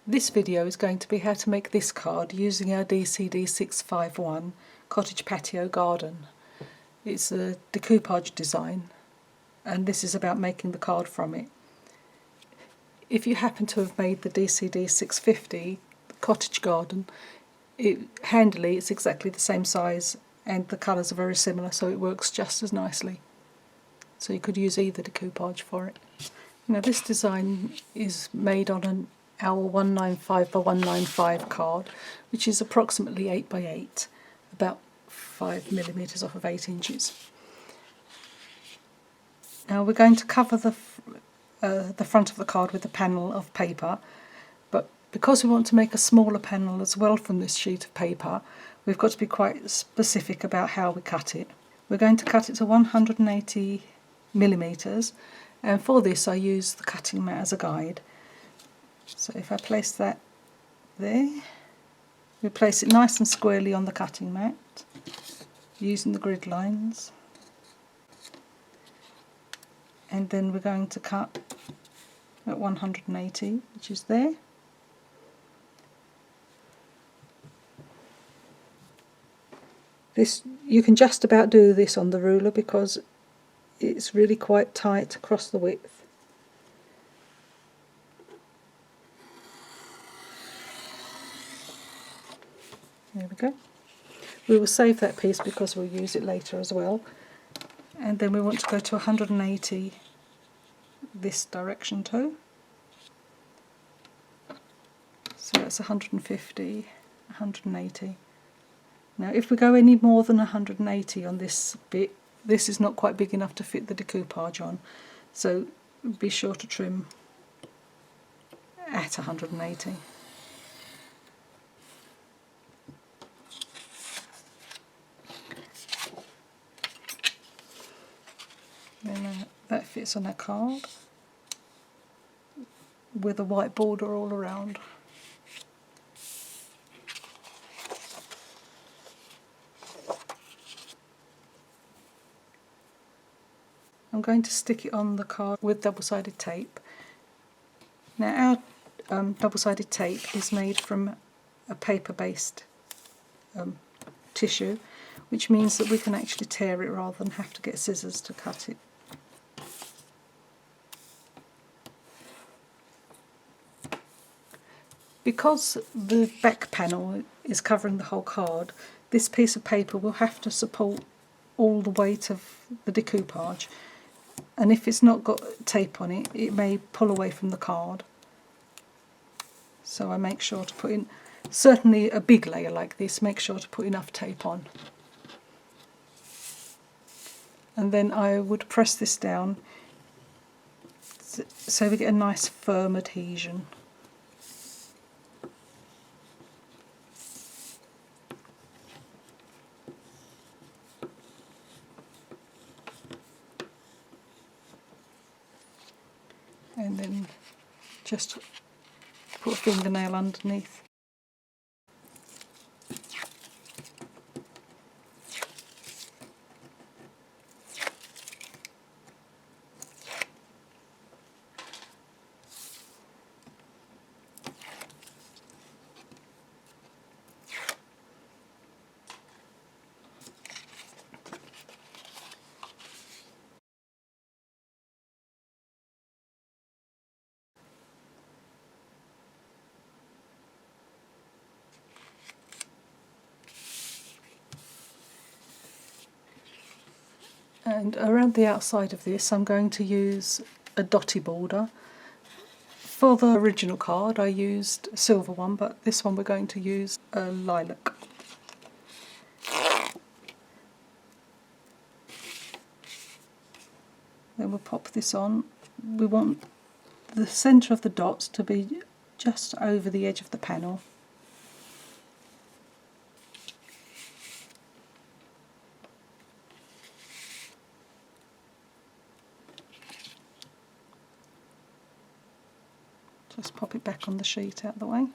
This video is going to be how to make this card using our DCD651 Cottage Patio Garden. It's a decoupage design, and this is about making the card from it. If you happen to have made the DCD650 Cottage Garden, handily it's exactly the same size and the colours are very similar, so it works just as nicely. So you could use either decoupage for it. Now this design is made on an our 195 by 195 card, which is approximately 8 by 8, about 5mm off of 8 inches. Now we're going to cover the front of the card with a panel of paper, but because we want to make a smaller panel as well from this sheet of paper, we've got to be quite specific about how we cut it. We're going to cut it to 180mm, and for this I use the cutting mat as a guide. So if I place that there, we place it nice and squarely on the cutting mat using the grid lines, and then we're going to cut at 180, which is there. This, you can just about do this on the ruler because it's really quite tight across the width. There we go. We will save that piece because we'll use it later as well. And then we want to go to 180 this direction too. So that's 150, 180. Now if we go any more than 180 on this bit, this is not quite big enough to fit the decoupage on. So be sure to trim at 180. Then that fits on our card with a white border all around. I'm going to stick it on the card with double-sided tape. Now our double-sided tape is made from a paper-based tissue, which means that we can actually tear it rather than have to get scissors to cut it. Because the back panel is covering the whole card, this piece of paper will have to support all the weight of the decoupage, and if it's not got tape on it, it may pull away from the card. So I make sure to put in, certainly a big layer like this, make sure to put enough tape on. And then I would press this down so we get a nice firm adhesion. And then just put a fingernail underneath. And around the outside of this I'm going to use a dotty border. For the original card I used a silver one, but this one we're going to use a lilac. Then we'll pop this on. We want the centre of the dots to be just over the edge of the panel. Just pop it back on the sheet out of the way.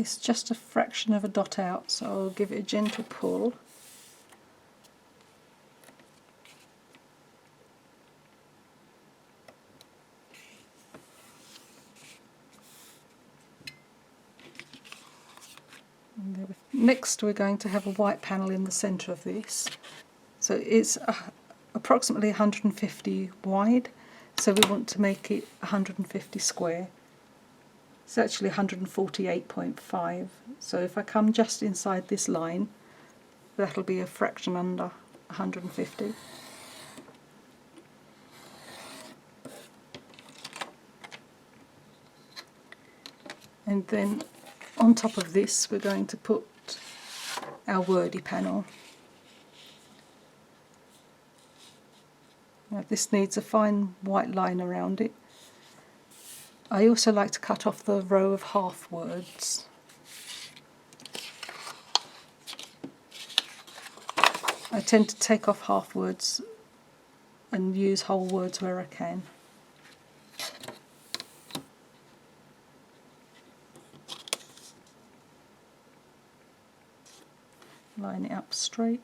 It's just a fraction of a dot out, so I'll give it a gentle pull. Next we're going to have a white panel in the centre of this. So it's approximately 150 wide, so we want to make it 150 square. It's actually 148.5, so if I come just inside this line, that'll be a fraction under 150. And then on top of this we're going to put our wordy panel. Now this needs a fine white line around it. I also like to cut off the row of half words. I tend to take off half words and use whole words where I can. Line it up straight.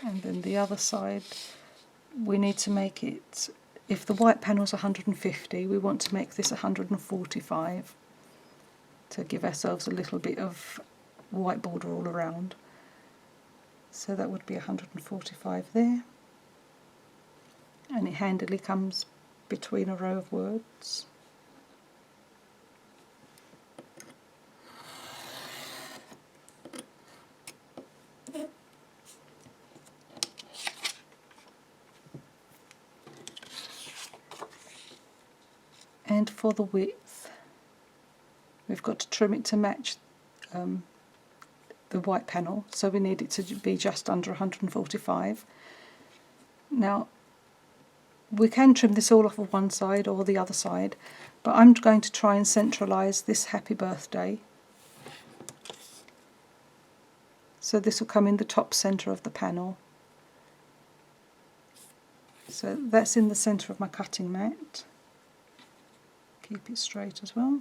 And then the other side, we need to make it, if the white panel is 150, we want to make this 145 to give ourselves a little bit of white border all around. So that would be 145 there, and it handily comes between a row of words. And for the width, we've got to trim it to match the white panel, so we need it to be just under 145. Now we can trim this all off of one side or the other side, but I'm going to try and centralise this happy birthday. So this will come in the top centre of the panel. So that's in the centre of my cutting mat. Keep it straight as well.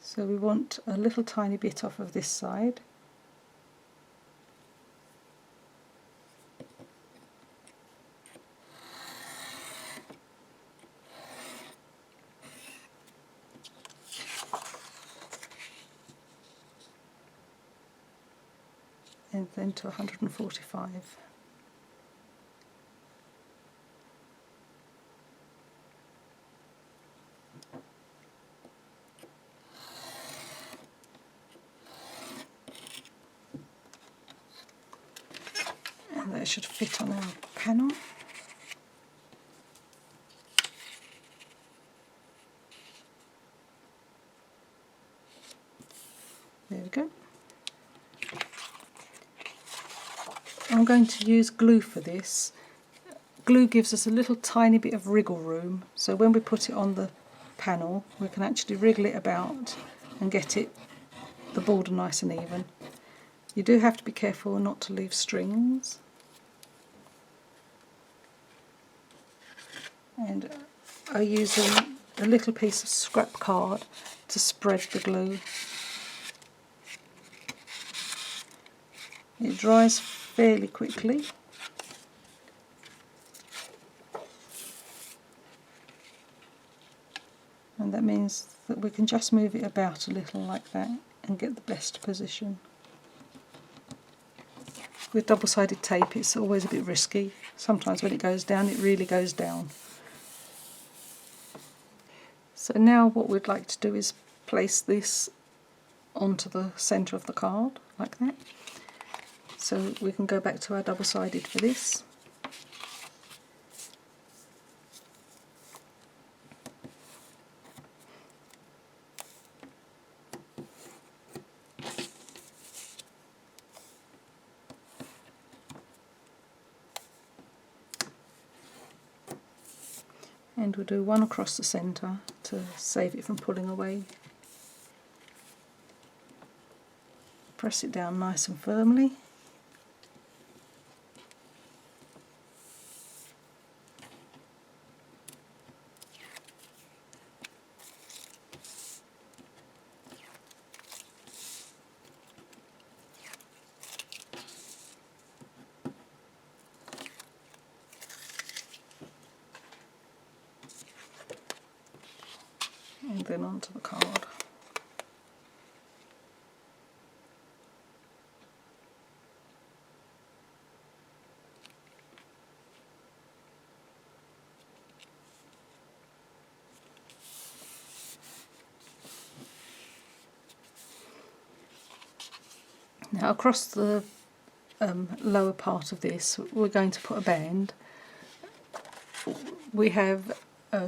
So we want a little tiny bit off of this side. And then to 145. And that should fit on our panel. There we go. I'm going to use glue for this. Glue gives us a little tiny bit of wriggle room, so when we put it on the panel we can actually wriggle it about and get it, the border nice and even. You do have to be careful not to leave strings. And I use a little piece of scrap card to spread the glue. It dries fairly quickly. And that means that we can just move it about a little like that and get the best position. With double-sided tape it's always a bit risky. Sometimes when it goes down, it really goes down. So now what we'd like to do is place this onto the centre of the card, like that. So we can go back to our double-sided for this. And we'll do one across the centre to save it from pulling away. Press it down nice and firmly. And then onto the card. Now across the lower part of this we're going to put a band. We have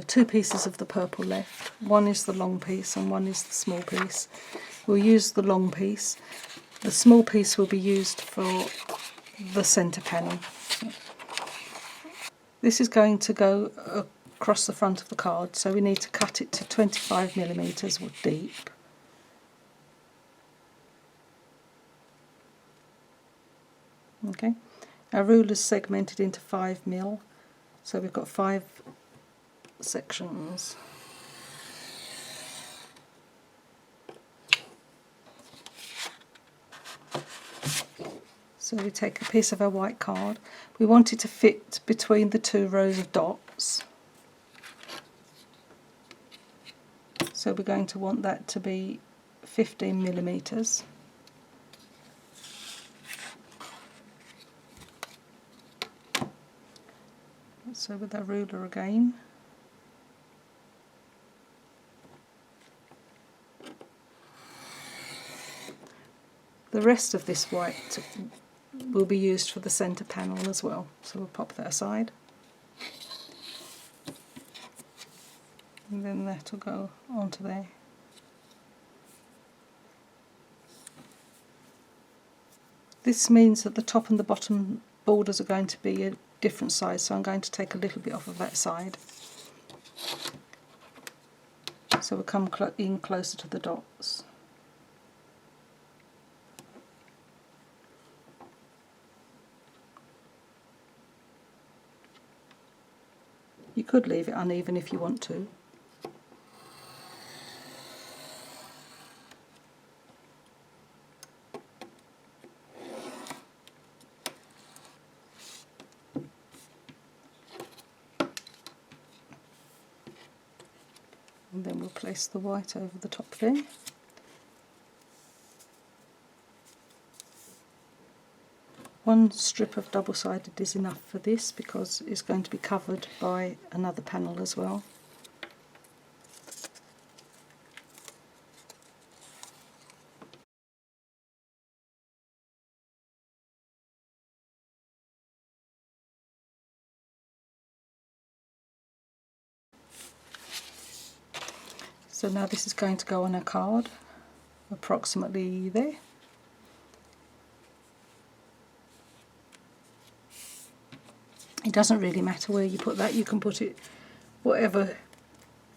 two pieces of the purple left. One is the long piece and one is the small piece. We'll use the long piece. The small piece will be used for the centre panel. This is going to go across the front of the card, so we need to cut it to 25mm deep. Okay, our ruler's segmented into 5mm, so we've got 5 sections. So we take a piece of our white card. We want it to fit between the 2 rows of dots. So we're going to want that to be 15mm. So with our ruler again. The rest of this white will be used for the centre panel as well, so we'll pop that aside. And then that will go onto there. This means that the top and the bottom borders are going to be a different size, so I'm going to take a little bit off of that side. So we'll come in closer to the dots. You could leave it uneven if you want to. And then we'll place the white over the top there. One strip of double-sided is enough for this because it's going to be covered by another panel as well. So now this is going to go on our card, approximately there. It doesn't really matter where you put that, you can put it whatever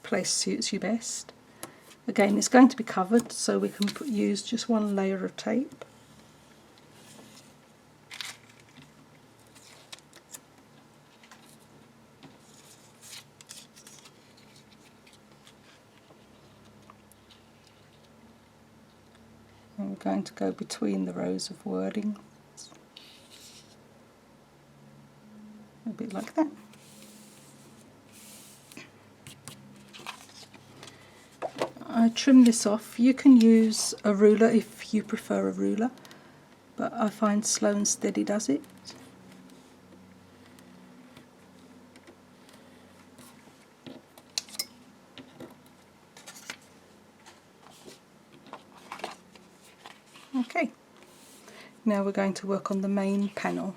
place suits you best. Again, it's going to be covered, so we can use just one layer of tape. And we're going to go between the rows of wording. A bit like that. I trim this off. You can use a ruler if you prefer a ruler, but I find Slow and Steady does it. Okay, now we're going to work on the main panel.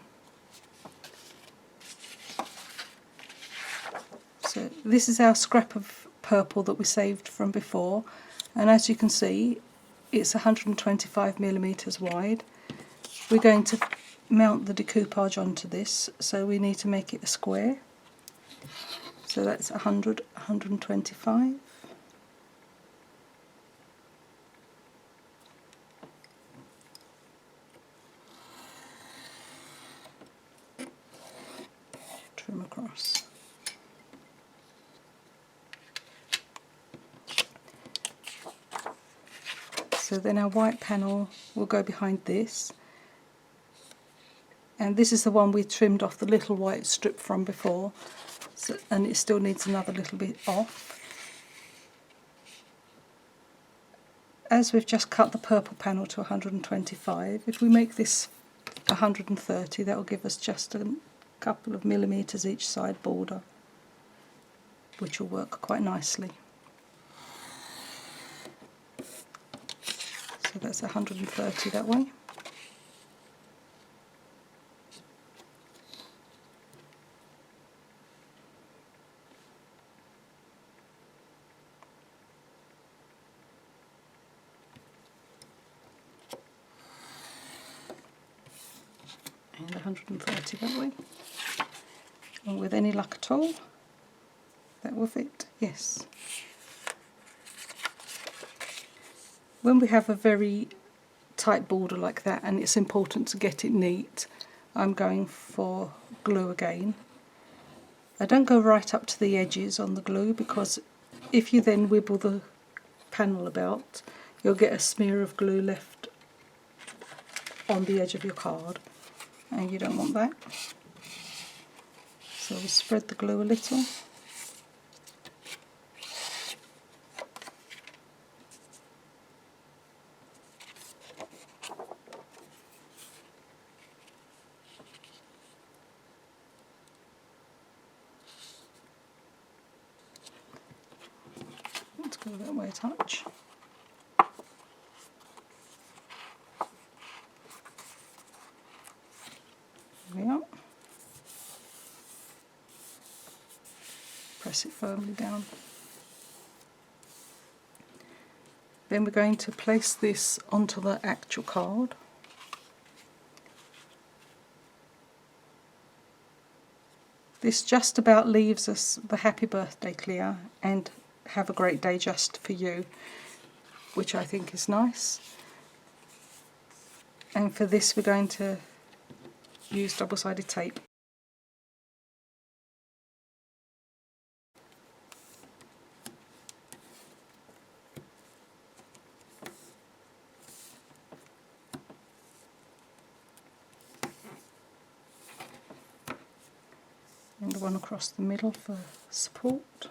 So this is our scrap of purple that we saved from before, and as you can see it's 125mm wide. We're going to mount the decoupage onto this, so we need to make it a square. So that's 100, 125. Trim across. So then our white panel will go behind this, and this is the one we trimmed off the little white strip from before, so, and it still needs another little bit off. As we've just cut the purple panel to 125, if we make this 130, that will give us just a couple of millimetres each side border, which will work quite nicely. So that's 130 that way. And 130 that way. And with any luck at all, that will fit, yes. When we have a very tight border like that and it's important to get it neat, I'm going for glue again. I don't go right up to the edges on the glue, because if you then wibble the panel about, you'll get a smear of glue left on the edge of your card, and you don't want that. So we'll spread the glue a little. Let's go that way a touch. There we are. Press it firmly down. Then we're going to place this onto the actual card. This just about leaves us the happy birthday clear and have a great day just for you, which I think is nice. And for this we're going to use double-sided tape. And one across the middle for support.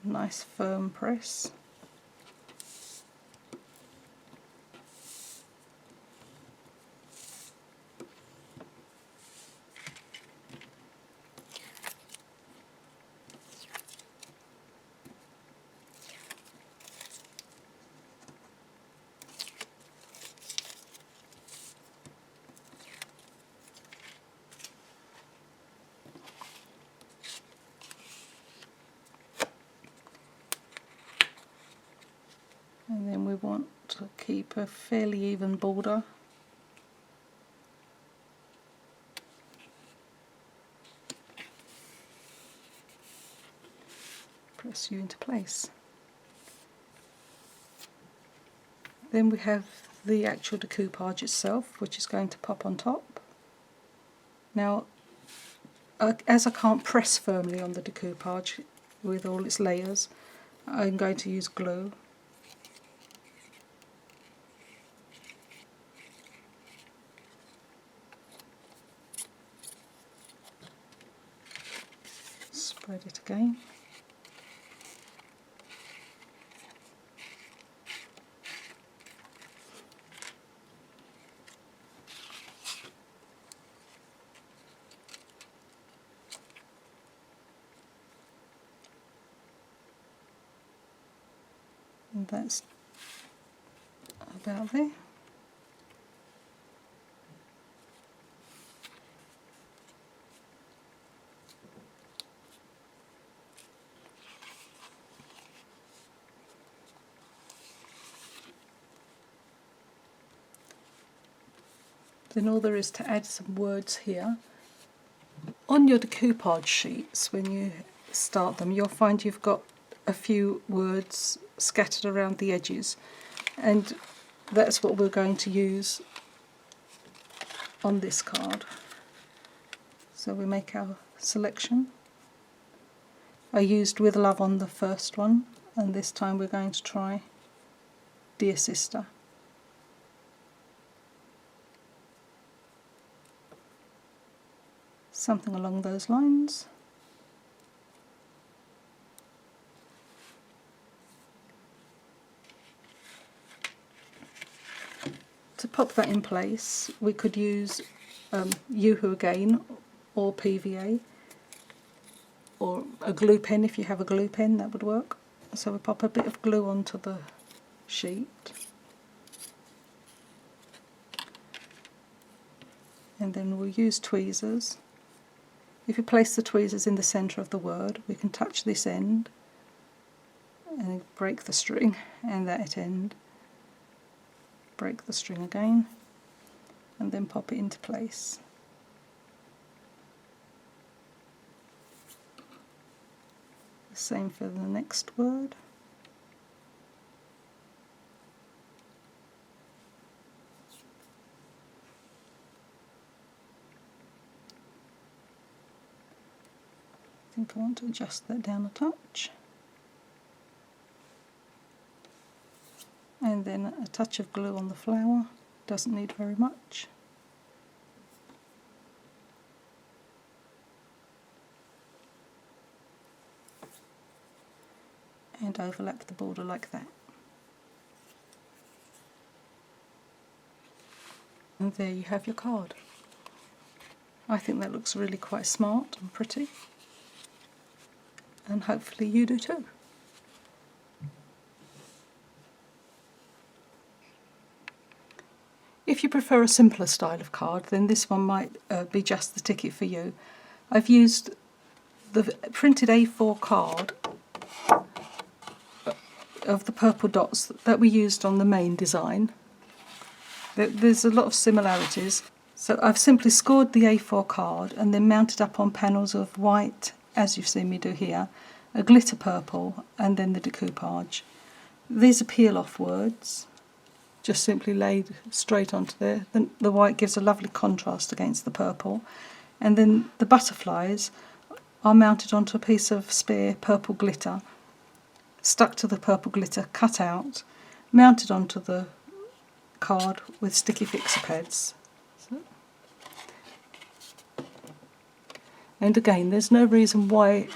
Nice firm press. And then we want to keep a fairly even border. Press you into place. Then we have the actual decoupage itself, which is going to pop on top. Now, as I can't press firmly on the decoupage with all its layers, I'm going to use glue. Spread it again. And that's about there. Then all there is to add some words here On your decoupage sheets, when you start them, you'll find you've got a few words scattered around the edges, and that's what we're going to use on this card. So we make our selection. I used With Love on the first one, and this time we're going to try Dear Sister. Something along those lines. To pop that in place, we could use Yoo-hoo again, or PVA, or a glue pen. If you have a glue pen, that would work. So we pop a bit of glue onto the sheet, and then we'll use tweezers. If you place the tweezers in the centre of the word, we can touch this end and break the string, and that end, break the string again, and then pop it into place. The same for the next word. I think I want to adjust that down a touch. And then a touch of glue on the flower, doesn't need very much. And overlap the border like that. And there you have your card. I think that looks really quite smart and pretty, and hopefully you do too. If you prefer a simpler style of card, then this one might be just the ticket for you. I've used the printed A4 card of the purple dots that we used on the main design. There's a lot of similarities. So I've simply scored the A4 card and then mounted up on panels of white, as you've seen me do here, a glitter purple, and then the decoupage. These are peel-off words, just simply laid straight onto there. The white gives a lovely contrast against the purple. And then the butterflies are mounted onto a piece of spare purple glitter, stuck to the purple glitter, cut out, mounted onto the card with sticky fixer pads. And again, there's no reason why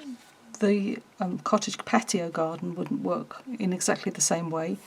the Cottage Patio Garden wouldn't work in exactly the same way.